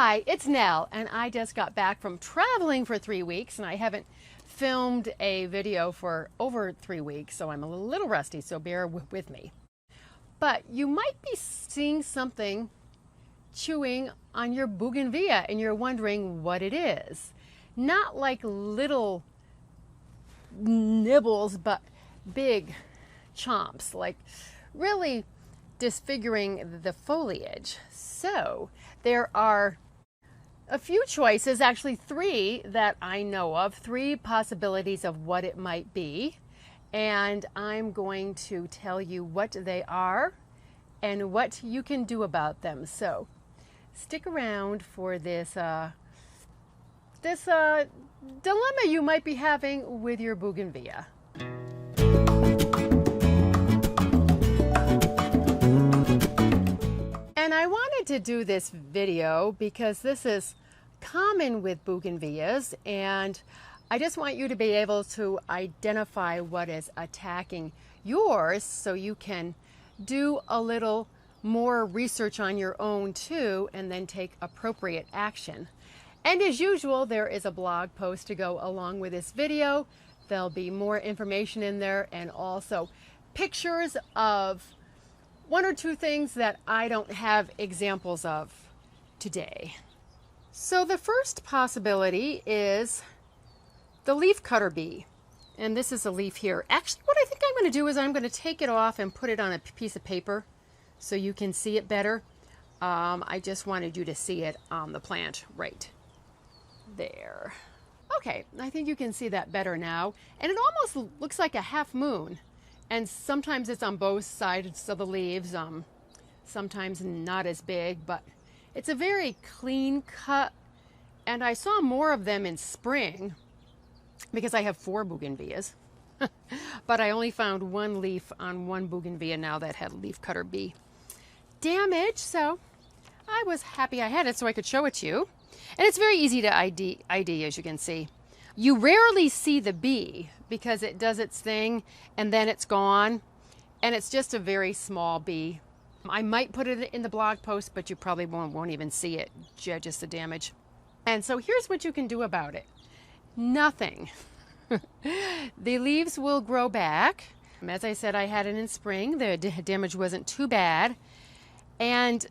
Hi, it's Nell, and I just got back from traveling for 3 weeks, and I haven't filmed a video for over 3 weeks, so I'm a little rusty, so bear with me. But you might be seeing something chewing on your bougainvillea, and you're wondering what it is. Not like little nibbles, but big chomps, like really disfiguring the foliage. So there are a few choices, actually 3 that I know of, 3 possibilities of what it might be. And I'm going to tell you what they are and what you can do about them. So stick around for this dilemma you might be having with your bougainvillea. And I wanted to do this video because this is common with bougainvilleas, and I just want you to be able to identify what is attacking yours so you can do a little more research on your own too, and then take appropriate action. And as usual, there is a blog post to go along with this video. There'll be more information in there, and also pictures of 1 or 2 things that I don't have examples of today. So the first possibility is the leafcutter bee. And this is a leaf here. Actually, what I think I'm going to do is I'm going to take it off and put it on a piece of paper so you can see it better. I just wanted you to see it on the plant right there. Okay, I think you can see that better now. And it almost looks like a half moon. And sometimes it's on both sides of the leaves, sometimes not as big, but it's a very clean cut. And I saw more of them in spring because I have 4 bougainvilleas. But I only found 1 leaf on 1 bougainvillea now that had leafcutter bee damage. So I was happy I had it so I could show it to you. And it's very easy to ID, as you can see. You rarely see the bee because it does its thing and then it's gone, and it's just a very small bee. I might put it in the blog post, but you probably won't even see it, just the damage. And so here's what you can do about it. Nothing. The leaves will grow back. As I said, I had it in spring. The damage wasn't too bad. And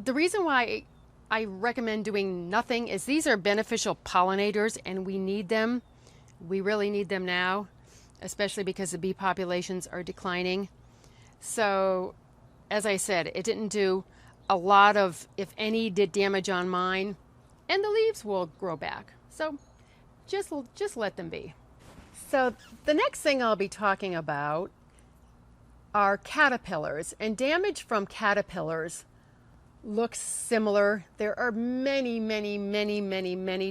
the reason why I recommend doing nothing is these are beneficial pollinators, and we need them. We really need them now, especially because the bee populations are declining. So, as I said, it didn't do a lot of, if any, did damage on mine, and the leaves will grow back. So, just let them be. So, the next thing I'll be talking about are caterpillars, and damage from caterpillars looks similar. There are many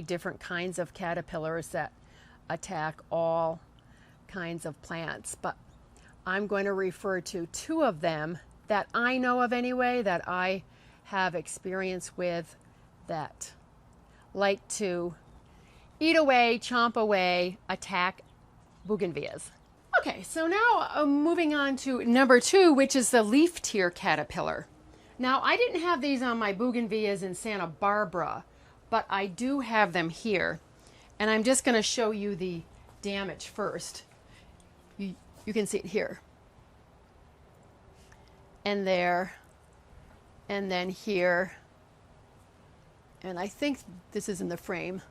different kinds of caterpillars that attack all kinds of plants, but I'm going to refer to 2 of them that I know of anyway, that I have experience with, that like to eat away, chomp away, attack bougainvilleas. Okay, so now moving on to number 2, which is the leaf tear caterpillar. Now, I didn't have these on my bougainvilleas in Santa Barbara, but I do have them here. And I'm just going to show you the damage first. You can see it here. And there. And then here. And I think this is in the frame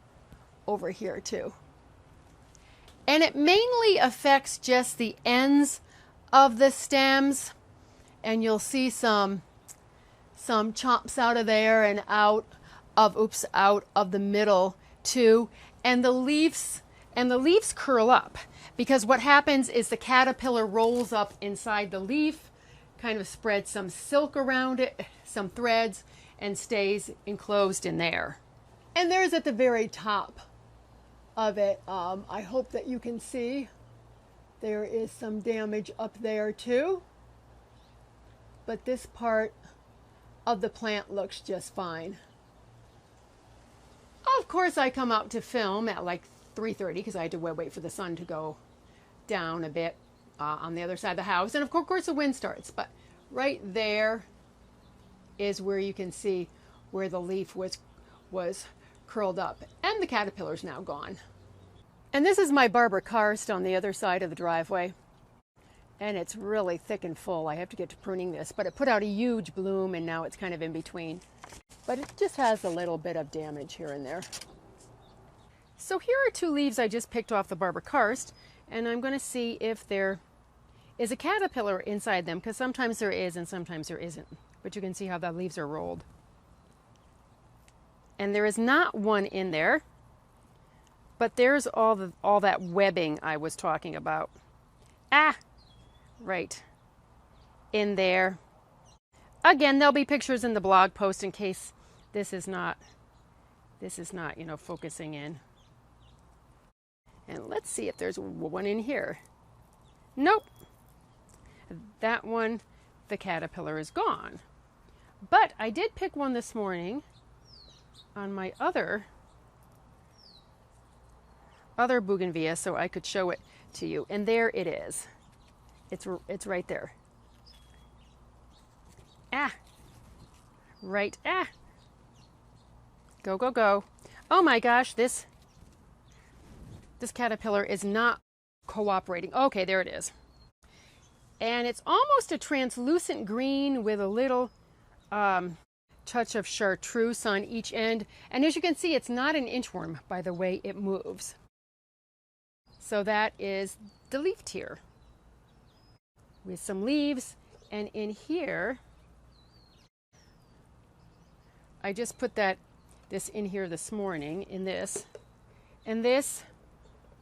over here too. And it mainly affects just the ends of the stems. And you'll see some chomps out of there and out of the middle too. And the leaves curl up, because what happens is the caterpillar rolls up inside the leaf, kind of spreads some silk around it, some threads, and stays enclosed in there. And there's at the very top of it. I hope that you can see there is some damage up there too, but this part of the plant looks just fine. Of course, I come out to film at like 3:30 because I had to wait for the sun to go down a bit on the other side of the house. And of course, the wind starts. But right there is where you can see where the leaf was was curled up, and the caterpillar's now gone. And this is my Barbara karst on the other side of the driveway. And it's really thick and full. I have to get to pruning this, but it put out a huge bloom and now it's kind of in between. But it just has a little bit of damage here and there. So here are 2 leaves I just picked off the Barbara karst, and I'm going to see if there is a caterpillar inside them, because sometimes there is and sometimes there isn't. But you can see how the leaves are rolled. And there is not one in there, but there's all that webbing I was talking about. Ah! Right in there. Again, there'll be pictures in the blog post in case this is not, you know, focusing in. And let's see if there's one in here. Nope. That one, the caterpillar is gone. But I did pick one this morning on my other bougainvillea so I could show it to you. And there it is. It's right there. Ah. Right. Ah. Go, go, go. Oh my gosh, this caterpillar is not cooperating. Okay, there it is. And it's almost a translucent green with a little touch of chartreuse on each end. And as you can see, it's not an inchworm by the way it moves. So that is the leaf tier with some leaves. And in here, I just put this in here this morning in this. And this,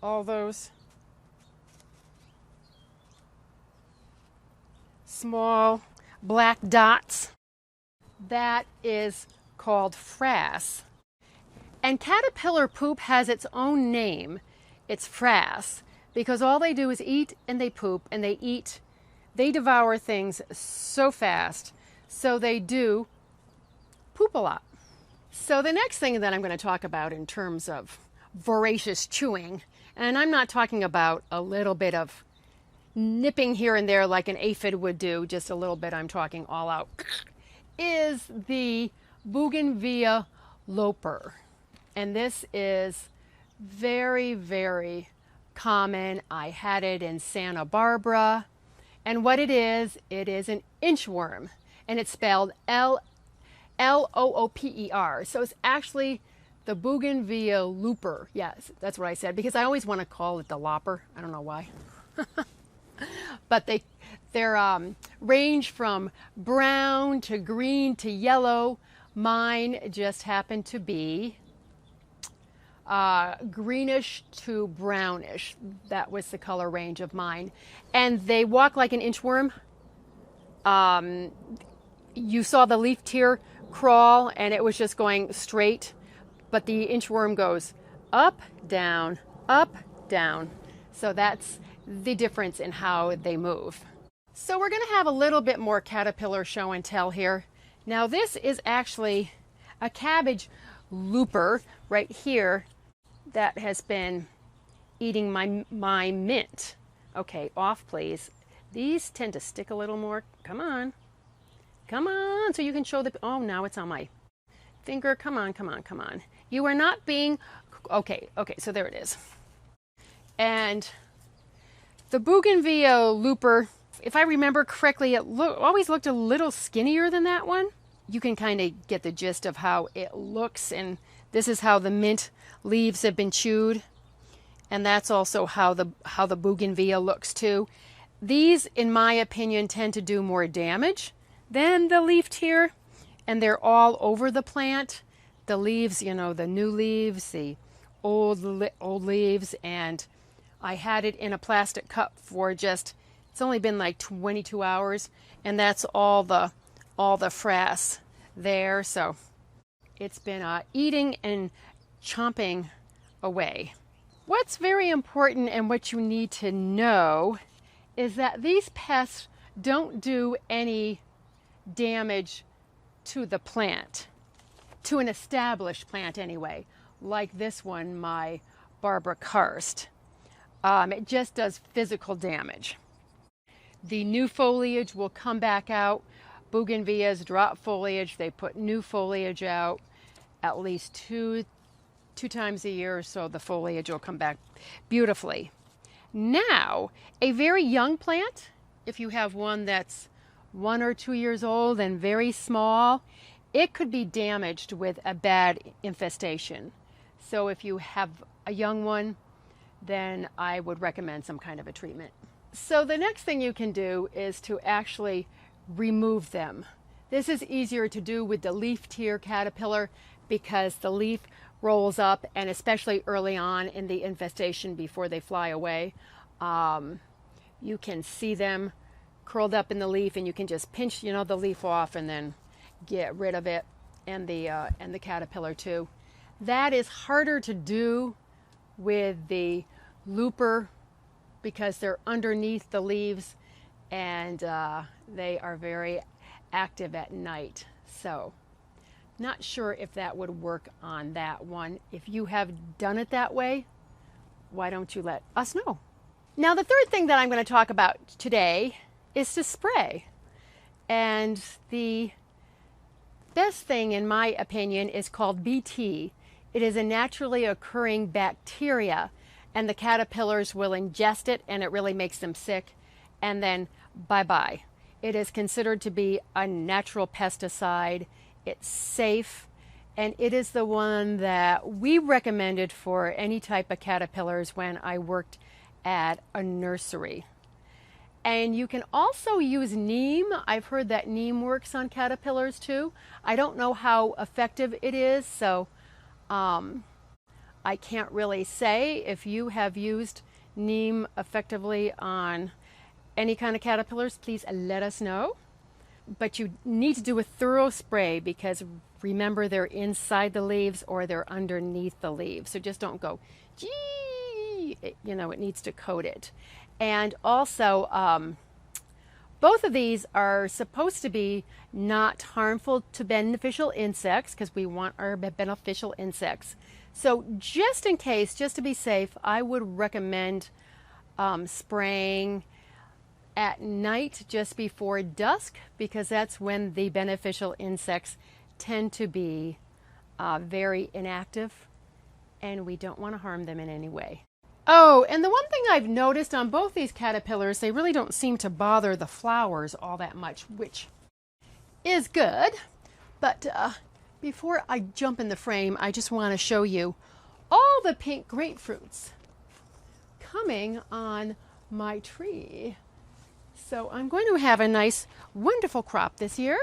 all those small black dots, that is called frass. And caterpillar poop has its own name. It's frass because all they do is eat and they poop and they eat. They devour things so fast, so they do poop a lot. So the next thing that I'm going to talk about in terms of voracious chewing, and I'm not talking about a little bit of nipping here and there like an aphid would do, just a little bit, I'm talking all out, is the Bougainvillea Loper. And this is very, very common. I had it in Santa Barbara. And what it is an inchworm. And it's spelled L-O-O-P-E-R. So it's actually the Bougainvillea Loper. Yes, that's what I said, because I always want to call it the Loper. I don't know why. But they're range from brown to green to yellow. Mine just happened to be greenish to brownish. That was the color range of mine. And they walk like an inchworm. You saw the leaf tier crawl and it was just going straight, but the inchworm goes up, down, up, down. So that's the difference in how they move. So we're going to have a little bit more caterpillar show and tell here. Now this is actually a cabbage looper right here that has been eating my mint. Okay, off please. These tend to stick a little more. Come on. Come on, so you can show the, oh, now it's on my finger. Come on, come on, come on. You are not being, okay, so there it is. And the Bougainvillea Loper, if I remember correctly, it always looked a little skinnier than that one. You can kind of get the gist of how it looks, and this is how the mint leaves have been chewed. And that's also how the Bougainvillea looks too. These, in my opinion, tend to do more damage than the leaf tier, and they're all over the plant. The leaves, you know, the new leaves, the old leaves, and I had it in a plastic cup for just, it's only been like 22 hours, and that's all the frass there. So it's been eating and chomping away. What's very important and what you need to know is that these pests don't do any damage to the plant, to an established plant anyway, like this one, my Barbara karst. It just does physical damage. The new foliage will come back out. Bougainvilleas drop foliage, they put new foliage out, at least two times a year or so, the foliage will come back beautifully. Now, a very young plant, if you have one that's 1 or 2 years old and very small, it could be damaged with a bad infestation. So if you have a young one, then I would recommend some kind of a treatment. So the next thing you can do is to actually remove them. This is easier to do with the leaf tear caterpillar because the leaf rolls up, and especially early on in the infestation before they fly away, you can see them curled up in the leaf, and you can just pinch, the leaf off and then get rid of it, and the caterpillar too. That is harder to do with the looper because they're underneath the leaves, and they are very active at night. So not sure if that would work on that one. If you have done it that way, why don't you let us know? Now, the third thing that I'm going to talk about today is to spray. And the best thing, in my opinion, is called BT. It is a naturally occurring bacteria, and the caterpillars will ingest it, and it really makes them sick, and then bye-bye. It is considered to be a natural pesticide. It's safe, and it is the one that we recommended for any type of caterpillars when I worked at a nursery. And you can also use neem. I've heard that neem works on caterpillars too. I don't know how effective it is, so I can't really say. If you have used neem effectively on any kind of caterpillars, please let us know. But you need to do a thorough spray because remember, they're inside the leaves or they're underneath the leaves. So just don't go, gee, it needs to coat it. And also, both of these are supposed to be not harmful to beneficial insects because we want our beneficial insects. So just in case, just to be safe, I would recommend spraying at night just before dusk because that's when the beneficial insects tend to be very inactive, and we don't want to harm them in any way. Oh, and the one thing I've noticed on both these caterpillars, they really don't seem to bother the flowers all that much, which is good. But before I jump in the frame, I just want to show you all the pink grapefruits coming on my tree. So I'm going to have a nice, wonderful crop this year.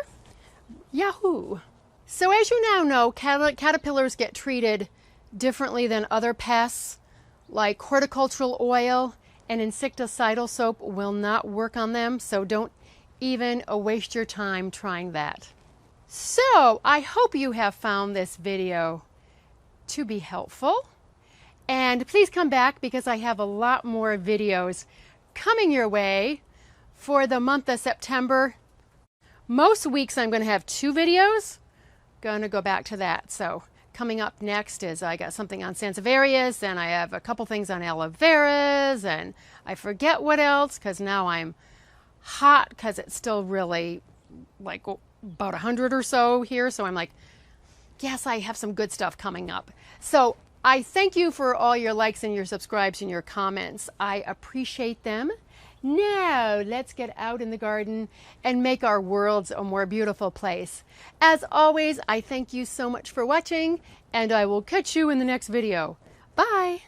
Yahoo! So as you now know, caterpillars get treated differently than other pests. Like horticultural oil and insecticidal soap will not work on them, so don't even waste your time trying that. So I hope you have found this video to be helpful, and please come back because I have a lot more videos coming your way for the month of September. Most weeks I'm going to have 2 videos. Going to go back to that. So coming up next is I got something on sansevierias, and I have a couple things on aloe veras, and I forget what else because now I'm hot because it's still really like about 100 or so here. So I'm like, yes, I have some good stuff coming up. So I thank you for all your likes and your subscribes and your comments. I appreciate them. Now let's get out in the garden and make our worlds a more beautiful place. As always, I thank you so much for watching, and I will catch you in the next video. Bye!